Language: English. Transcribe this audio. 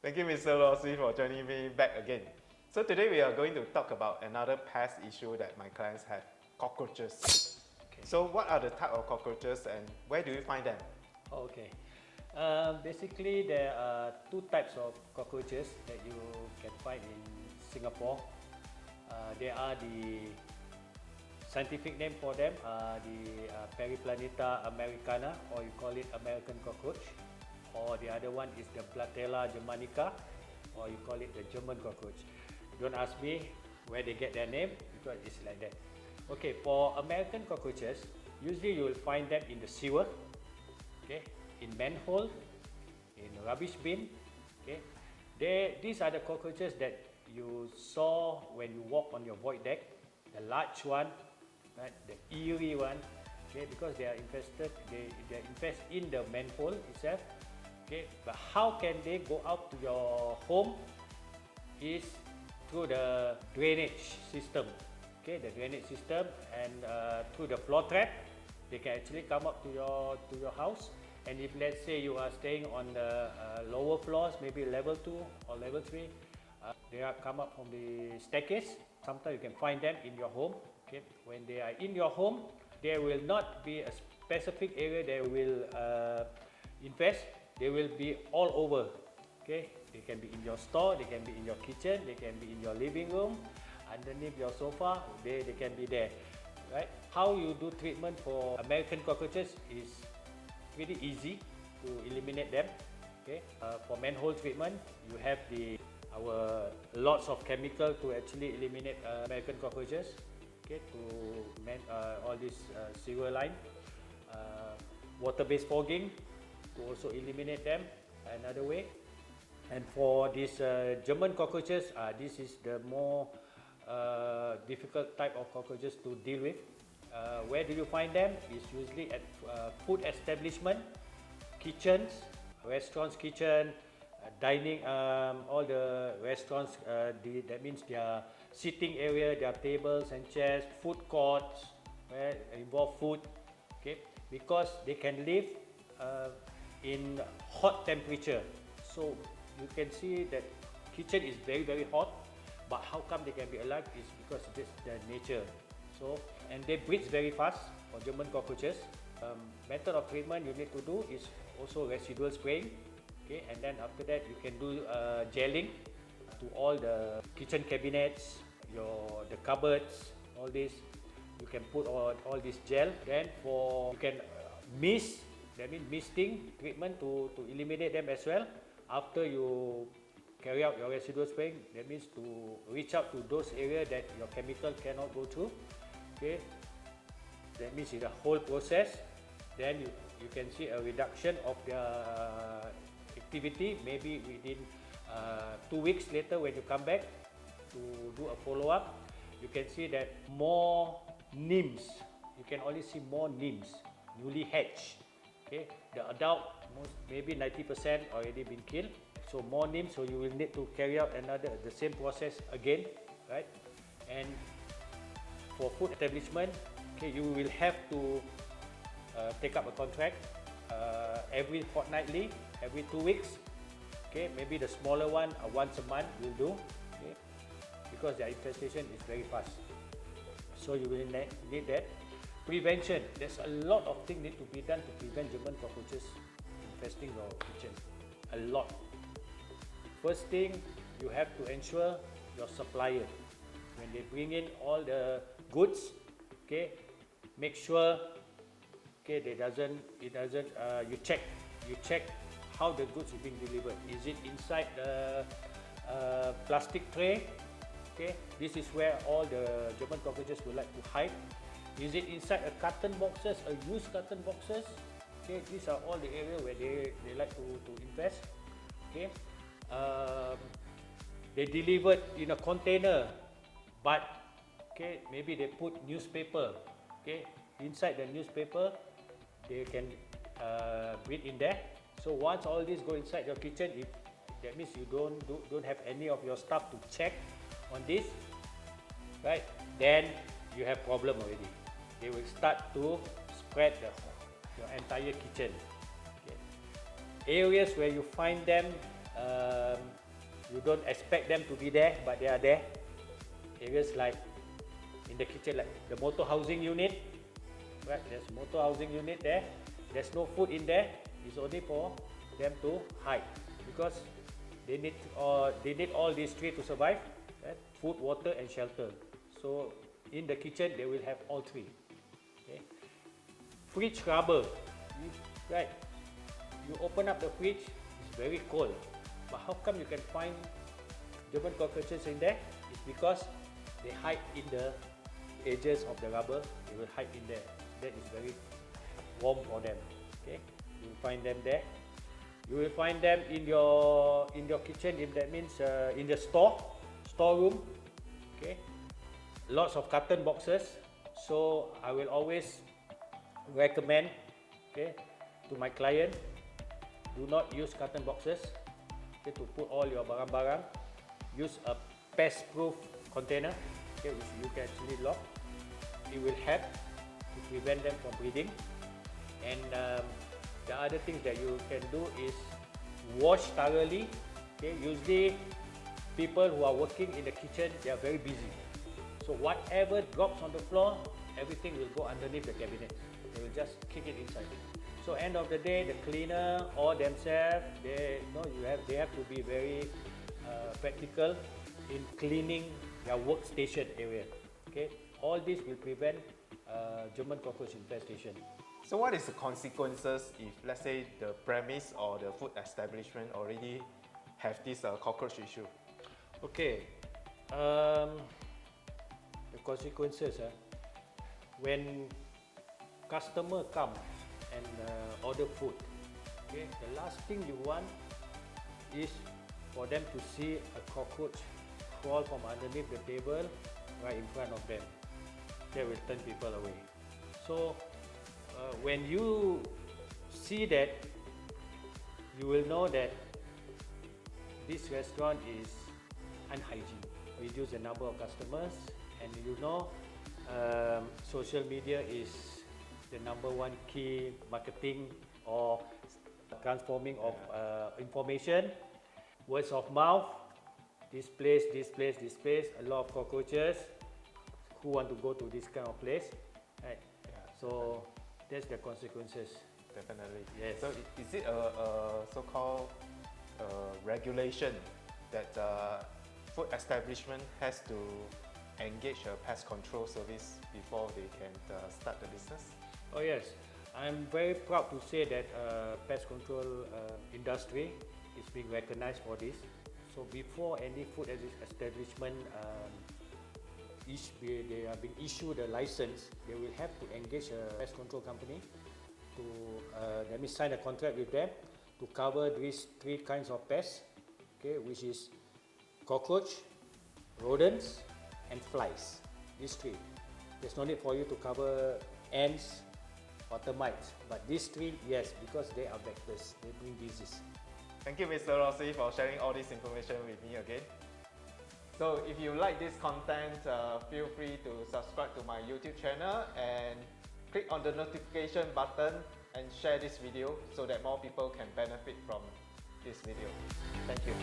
Thank you, Mr. Rossi, for joining me back again. So today we are going to talk about another pest issue that my clients have, cockroaches. Okay. So what are the type of cockroaches and where do you find them? Okay. Basically, there are two types of cockroaches that you can find in Singapore. They are the scientific name for them are the Periplaneta americana, or you call it American cockroach, or the other one is the Platella germanica, or you call it the German cockroach. Don't ask me where they get their name because it's like that. Okay, for American cockroaches, usually you will find them in the sewer, okay, in manhole, in rubbish bin. Okay, these are the cockroaches that you saw when you walk on your void deck, the large one, right, the eerie one. Okay, because they are infested, they infest in the manhole itself. Okay, but how can they go out to your home? Is through the drainage system. Okay, the drainage system, and through the floor trap, they can actually come up to your house. And if let's say you are staying on the lower floors, maybe level 2 or level 3, they are come up from the staircase. Sometimes you can find them in your home. Okay, when they are in your home, there will not be a specific area they will infest. They will be all over. Okay, they can be in your store, they can be in your kitchen, they can be in your living room, underneath your sofa, they can be there. Right? How you do treatment for American cockroaches is pretty easy to eliminate them. Okay, for manhole treatment, you have our lots of chemical to actually eliminate American cockroaches. Okay, to all this sewer line, water-based fogging to also eliminate them. Another way. And for these German cockroaches, this is the more difficult type of cockroaches to deal with. Where do you find them? It's usually at food establishment, kitchens, restaurants, kitchen, dining, all the restaurants, that means their sitting area, their tables and chairs, food courts, where involve food, okay, because they can live in hot temperature. So you can see that kitchen is very hot, but how come they can be alive is because this their nature. So, and they breed very fast for German cockroaches. Method of treatment you need to do is also residual spraying. Okay, and then after that you can do gelling to all the kitchen cabinets, the cupboards, all this. You can put on all this gel. Then you can mist, that means misting treatment to eliminate them as well. After you carry out your residual spraying, that means to reach out to those areas that your chemical cannot go through. Okay, that means in the whole process, then you can see a reduction of their activity. Maybe within 2 weeks later, when you come back to do a follow-up, you can see that more nymphs. You can only see more nymphs newly hatched. Okay, the adult maybe 90% already been killed. So more nymphs, so you will need to carry out the same process again, right? And for food establishment, okay, you will have to take up a contract every fortnightly, every 2 weeks. Okay, maybe the smaller one once a month will do. Okay, because their infestation is very fast. So you will need that. Prevention. There's a lot of things need to be done to prevent German cockroaches infesting your kitchen. A lot. First thing, you have to ensure your supplier, when they bring in all the goods, okay, make sure, okay, you check how the goods are being delivered. Is it inside the plastic tray? Okay, this is where all the German cockroaches would like to hide. Is it inside a carton boxes, a used carton boxes? Okay, these are all the areas where they like to infest. Okay, they delivered in a container, but okay, maybe they put newspaper. Okay, inside the newspaper, they can breed in there. So once all this go inside your kitchen, if that means you don't have any of your stuff to check on this, right? Then you have problem already. They will start to spread your entire kitchen. Okay. Areas where you find them you don't expect them to be there, but they are there. Areas like in the kitchen, like the motor housing unit, right? There's motor housing unit there. There's no food in there. It's only for them to hide because they need all these three to survive, right? Food, water, and shelter. So in the kitchen, they will have all three. Okay. Fridge rubber, right? You open up the fridge, it's very cold. But how come you can find German cockroaches in there? It's because they hide in the edges of the rubber. They will hide in there. That is very warm for them. Okay, you will find them there. You will find them in your kitchen. If that means in the storeroom. Okay, lots of carton boxes. So I will always recommend, okay, to my client, do not use carton boxes. Okay, to put all your barang-barang. Use a pest-proof container, okay, which you can actually lock. It will help to prevent them from breeding. And the other things that you can do is wash thoroughly. Okay, usually people who are working in the kitchen, they are very busy. So whatever drops on the floor, everything will go underneath the cabinet. They will just kick it inside. So end of the day, the cleaner or themselves, they have to be very practical in cleaning their workstation area. Okay, all this will prevent German cockroach infestation. So what is the consequences if, let's say, the premise or the food establishment already have this cockroach issue? Okay, the consequences, when customer come and order food, okay, the last thing you want is for them to see a cockroach crawl from underneath the table right in front of them. That will turn people away. So when you see that, you will know that this restaurant is unhygiene. Reduce the number of customers, and you know social media is the number one key marketing or transforming of information. Words of mouth, this place, a lot of cockroaches. Who want to go to this kind of place? Right. Yeah. So that's the consequences. Definitely. Yes. So is it a so-called regulation that food establishment has to engage a pest control service before they can start the business? Oh yes, I'm very proud to say that pest control industry is being recognized for this. So before any food establishment they are being issued a license, they will have to engage a pest control company to let me sign a contract with them to cover these three kinds of pests, okay, which is cockroach, rodents, and flies. These three. There's no need for you to cover ants or termites, but these three, yes, because they are vectors, they bring disease. Thank you, Mr. Rossi, for sharing all this information with me again. So if you like this content, feel free to subscribe to my YouTube channel and click on the notification button and share this video so that more people can benefit from this video. Thank you.